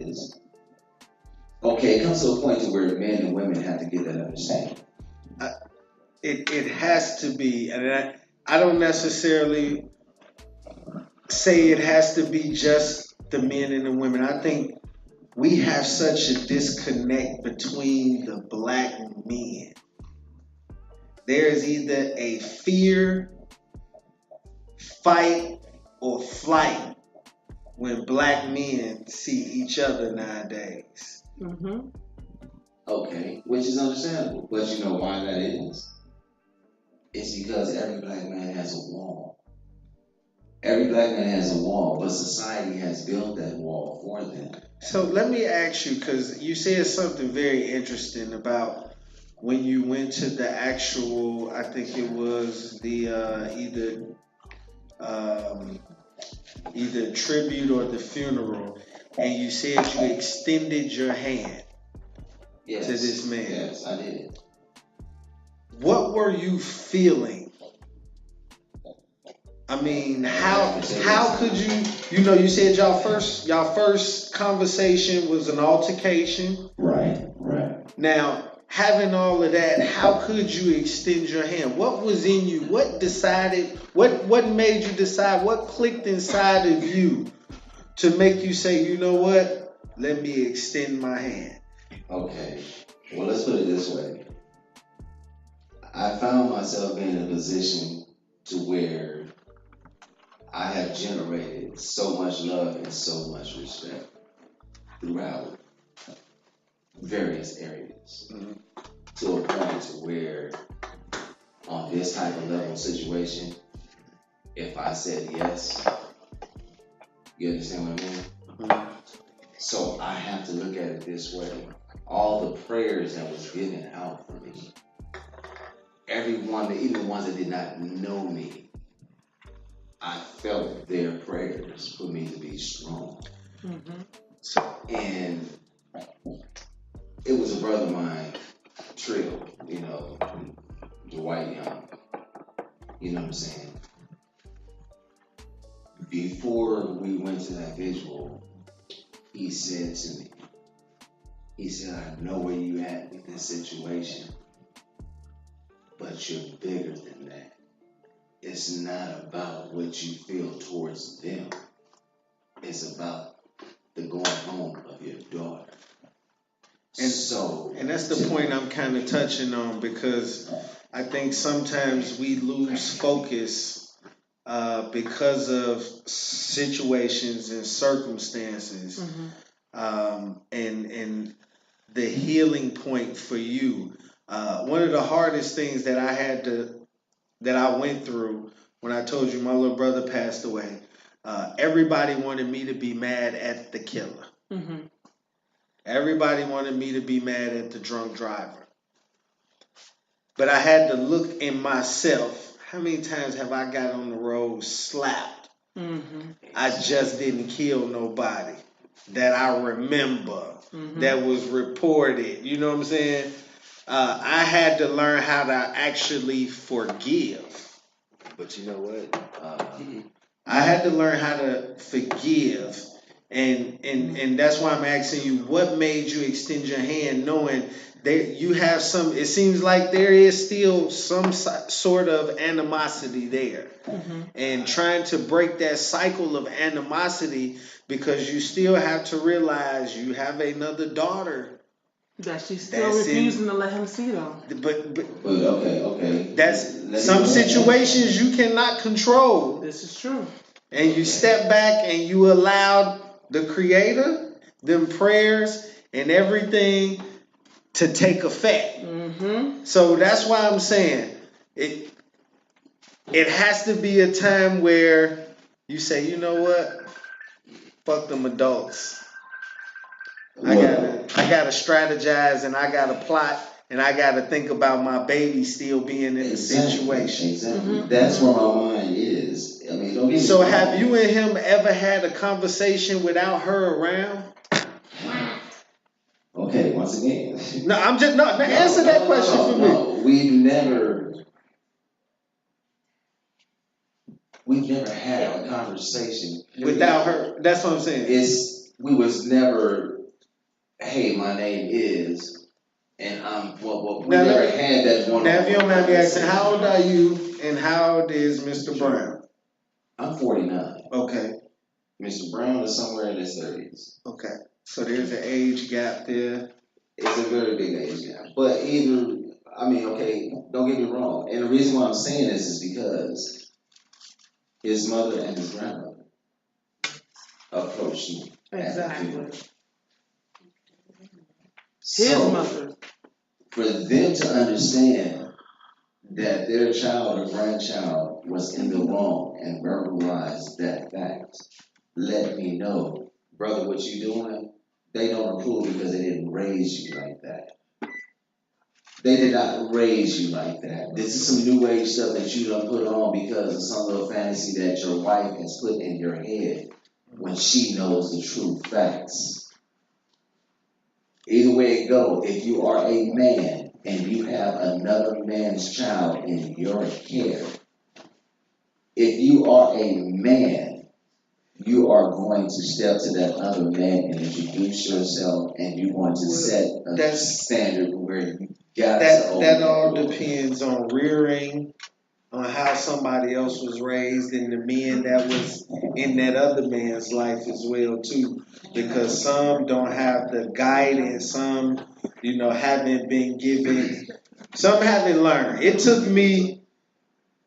is. Okay, it comes to a point to where men and women have to get that understanding. It has to be, and I don't necessarily say it has to be just the men and the women. I think we have such a disconnect between the black men. There is either a fear, fight, or flight when black men see each other nowadays. Mm-hmm. Okay, which is understandable. But you know why that is? It's because every black man has a wall. Every black man has a wall, but society has built that wall for them. So let me ask you, because you said something very interesting about when you went to the actual, I think it was the um, either tribute or the funeral, and you said you extended your hand Yes, to this man. yes, I did. What were you feeling? I mean, how could you said y'all first conversation was an altercation. Right, right. Now, having all of that, how could you extend your hand? What was in you? What decided what made you decide? What clicked inside of you to make you say, you know what? Let me extend my hand. Okay. Well, let's put it this way. I found myself in a position to where I have generated so much love and so much respect throughout various areas to a point to where on this type of level situation, if I said yes, you understand what I mean? Mhm. So I have to look at it this way. All the prayers that was given out for me, everyone, even the ones that did not know me, I felt their prayers for me to be strong. Mm-hmm. And it was a brother of mine, Trill, Dwight Young, you know what I'm saying? Before we went to that visual, he said to me, I know where you at with this situation, but you're bigger than that. It's not about what you feel towards them. It's about the going home of your daughter. And that's the point I'm kind of touching on, because I think sometimes we lose focus because of situations and circumstances, and the healing point for you. One of the hardest things that I went through when I told you my little brother passed away. Everybody wanted me to be mad at the killer. Mm-hmm. Everybody wanted me to be mad at the drunk driver. But I had to look in myself. How many times have I got on the road slapped? Mm-hmm. I just didn't kill nobody that I remember, that was reported. You know what I'm saying? I had to learn how to actually forgive. But you know what? I had to learn how to forgive. And that's why I'm asking you, what made you extend your hand, knowing that you have some, it seems like there is still some sort of animosity there. And trying to break that cycle of animosity, because you still have to realize you have another daughter that she's still refusing to let him see, though. But okay. That's some situations you cannot control. This is true. And you step back and you allow the Creator, them prayers and everything to take effect. So that's why I'm saying it has to be a time where you say, you know what? Fuck them adults. I gotta strategize, and I gotta plot, and I gotta think about my baby still being in the situation. Exactly. That's where my mind is. I mean, don't get me So wrong. have you and him ever had a conversation without her around? Okay, once again. No, I'm just no. Answer that question for me. No, we've never had a conversation Without her. That's what I'm saying. It's we was never, hey, my name is, and we Now, never had that one. Now, if you don't mind me asking, how old are you and how old is Mr. Brown? I'm 49. Okay. Mr. Brown is somewhere in his 30s. Okay. So there's an age gap there. It's a very big age gap. But okay, don't get me wrong. And the reason why I'm saying this is because his mother and his grandmother approached me. Exactly. So, mother. for them to understand that their child or grandchild was in the wrong and verbalize that fact, let me know, brother, what you doing? They don't approve because they didn't raise you like that. They did not raise you like that. This is some new age stuff that you done put on because of some little fantasy that your wife has put in your head when she knows the true facts. Either way it go, if you are a man and you have another man's child in your care, if you are a man, you are going to step to that other man and introduce yourself, and you're going to set a standard where you got to. That all depends on rearing, on how somebody else was raised, and the men that was in that other man's life as well too. Because some don't have the guidance, some, haven't been given, some haven't learned. It took me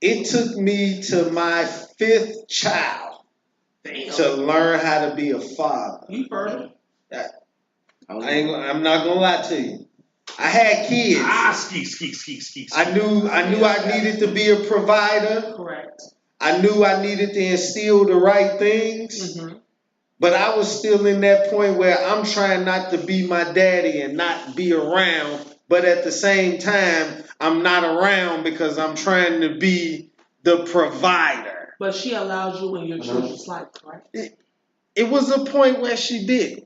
to my 5th child to learn how to be a father. You heard it. I'm not gonna lie to you. I had kids. Ski. I knew I needed to be a provider. Correct. I knew I needed to instill the right things. Mm-hmm. But I was still in that point where I'm trying not to be my daddy and not be around. But at the same time, I'm not around because I'm trying to be the provider. But she allowed you in your children's life, correct? It was a point where she did.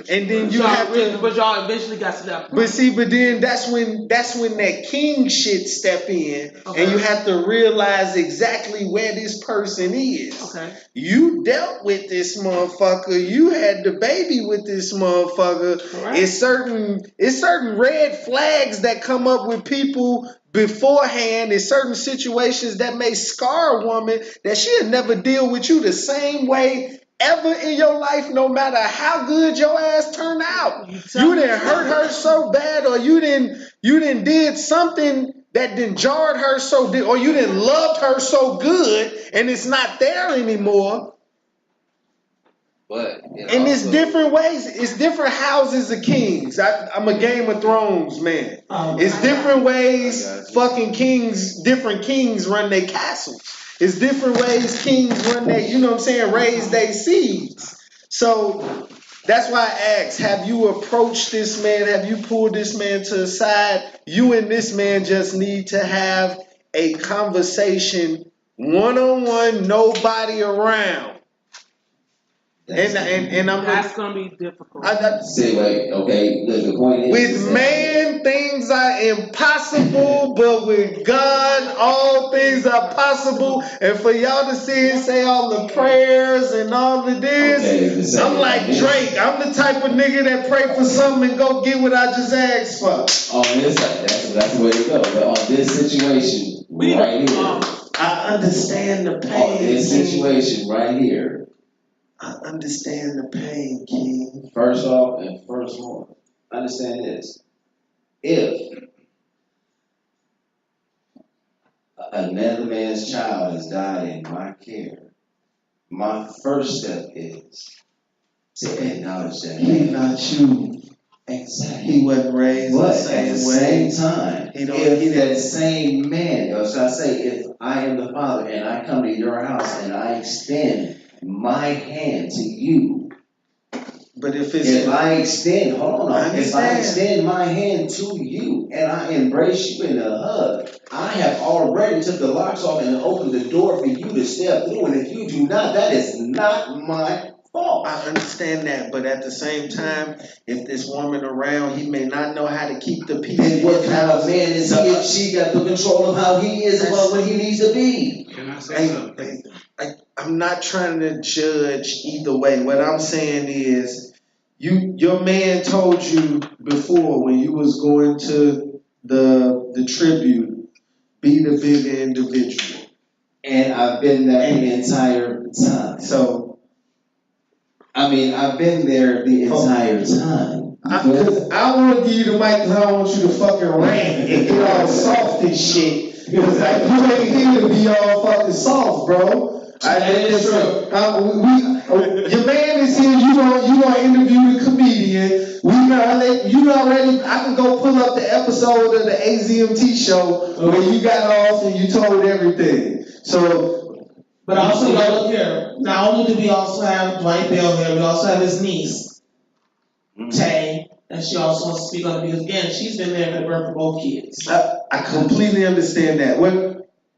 And then you have to. But y'all eventually got to that point. But then that's when that king shit step in, and you have to realize exactly where this person is. Okay. You dealt with this motherfucker. You had the baby with this motherfucker. Correct. It's certain red flags that come up with people beforehand in certain situations that may scar a woman that she'll never deal with you the same way ever in your life, no matter how good your ass turned out. You didn't hurt her so bad, or you didn't did something that didn't jarred her or you didn't loved her so good, and it's not there anymore. But and it's different ways. It's different houses of kings. I'm a Game of Thrones man. It's different ways fucking different kings run their castles. It's different ways kings run their, raise their seeds. So that's why I asked, have you approached this man? Have you pulled this man to the side? You and this man just need to have a conversation one-on-one, nobody around. And I'm that's gonna be difficult. Say wait, okay. Look, the point is, with man, things are impossible, but with God, all things are possible. And for y'all to see and say all the prayers and all of this, I'm like Drake. I'm the type of nigga that pray for something and go get what I just asked for. On this side, that's the way to go. But on this situation, right here, I understand the pain. On this situation right here, I understand the pain, King. First off and first foremost, understand this. If another man's child has died in my care, my first step is to acknowledge that he not you. Exactly. He wasn't raised but the same at the way. same time, if that same man, or should I say, if I am the father and I come to your house and I extend my hand to you. But if I extend my hand to you and I embrace you in a hug, I have already took the locks off and opened the door for you to step through. And if you do not, that is not my fault. I understand that, but at the same time, if this woman around, he may not know how to keep the peace. And what kind of man is he if she got the control of how he is about what he needs to be? Can I say something? I'm not trying to judge either way. What I'm saying is, your man told you before when you was going to the tribute, be the bigger individual. And I've been that the entire time. So I've been there the entire time. I want to give you the mic because I don't want you to fucking rant and get all soft and shit. Because like, you ain't here to be all fucking soft, bro. Your man is here. You gonna interview the comedian. I can go pull up the episode of the AZMT show where you got off and you told everything. So, but also, y'all look here. Not only do we also have Dwight Bell here, we also have his niece, Tay, and she also wants to speak on it because again, she's been there for the birth of both kids. I completely understand that.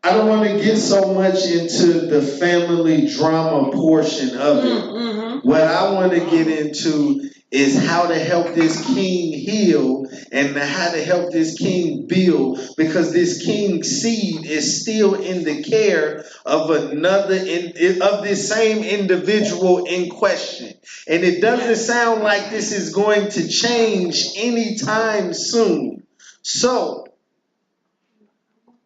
I don't want to get so much into the family drama portion of it. Mm-hmm. What I want to get into is how to help this king heal and how to help this king build, because this king seed is still in the care of of this same individual in question. And it doesn't sound like this is going to change anytime soon. So,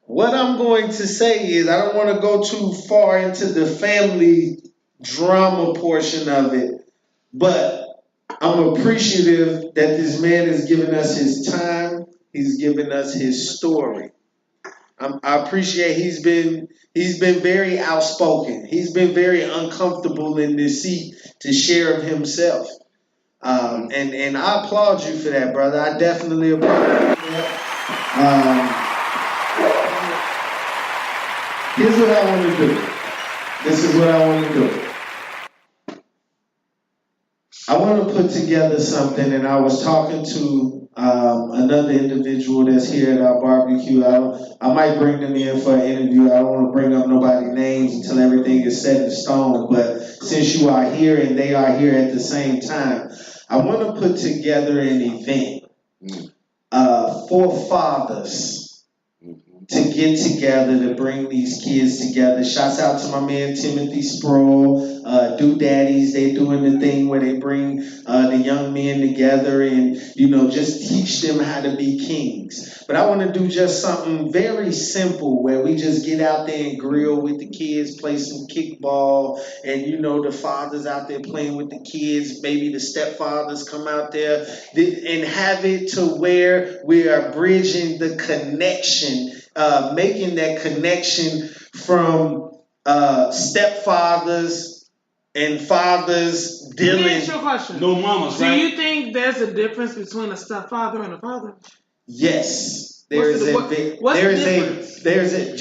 what I'm going to say is, I don't want to go too far into the family drama portion of it, but I'm appreciative that this man has given us his time. He's given us his story. I appreciate he's been very outspoken. He's been very uncomfortable in this seat to share of himself. And I applaud you for that, brother. I definitely applaud you for that. Here's what I want to do. This is what I want to do. I want to put together something, and I was talking to another individual that's here at our barbecue. I might bring them in for an interview. I don't want to bring up nobody's names until everything is set in stone. But since you are here and they are here at the same time, I want to put together an event for fathers to get together to bring these kids together. Shouts out to my man Timothy Sproul, Do Daddies. They're doing the thing where they bring the young men together and, just teach them how to be kings. But I want to do just something very simple where we just get out there and grill with the kids, play some kickball, and the fathers out there playing with the kids. Maybe the stepfathers come out there and have it to where we are bridging the connection, making that connection from stepfathers and fathers dealing. Let me ask you a question. No mamas, right? Do you think there's a difference between a stepfather and a father? Yes. There's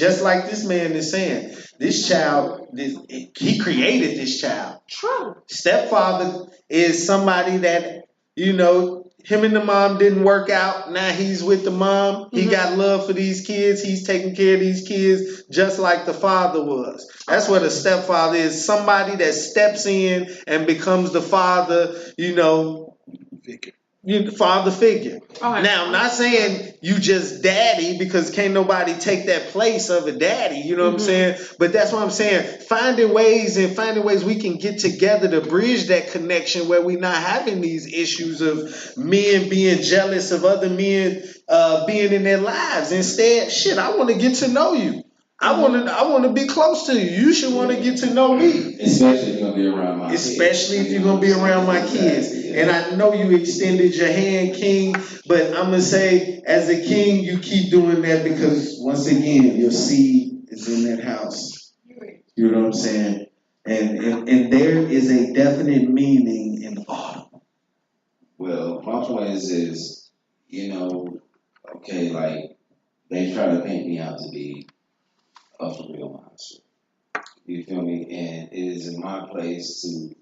just like this man is saying, this child, he created this child. True. Stepfather is somebody that, him and the mom didn't work out. Now he's with the mom. He got love for these kids. He's taking care of these kids just like the father was. That's what a stepfather is. Somebody that steps in and becomes the father, father figure. Right. Now, I'm not saying you just daddy, because can't nobody take that place of a daddy, you know what I'm saying? But that's what I'm saying. Finding ways we can get together to bridge that connection where we're not having these issues of men being jealous of other men being in their lives. Instead, I want to get to know you. I want to be close to you. You should want to get to know me. Especially if you're going to be around my kids. Especially if you're going to be around my kids. And I know you extended your hand, King, but I'm going to say, as a king, you keep doing that because, once again, your seed is in that house. You know what I'm saying? And there is a definite meaning in autumn. Well, my point is, okay, like, they try to paint me out to be a for real monster. You feel me? And it is in my place to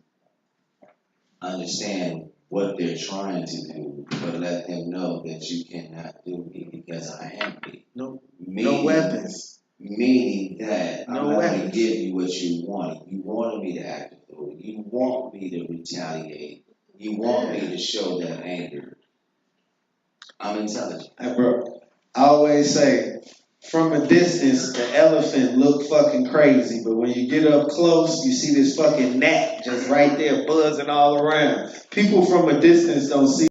understand what they're trying to do, but let them know that you cannot do me because I am me. No weapons. Meaning that I'm not going to give you what you wanted. You wanted me to act a fool. You want me to retaliate. You want me to show that anger. I'm intelligent. Hey, bro, I always say, from a distance, the elephant look fucking crazy, but when you get up close, you see this fucking gnat just right there buzzing all around. People from a distance don't see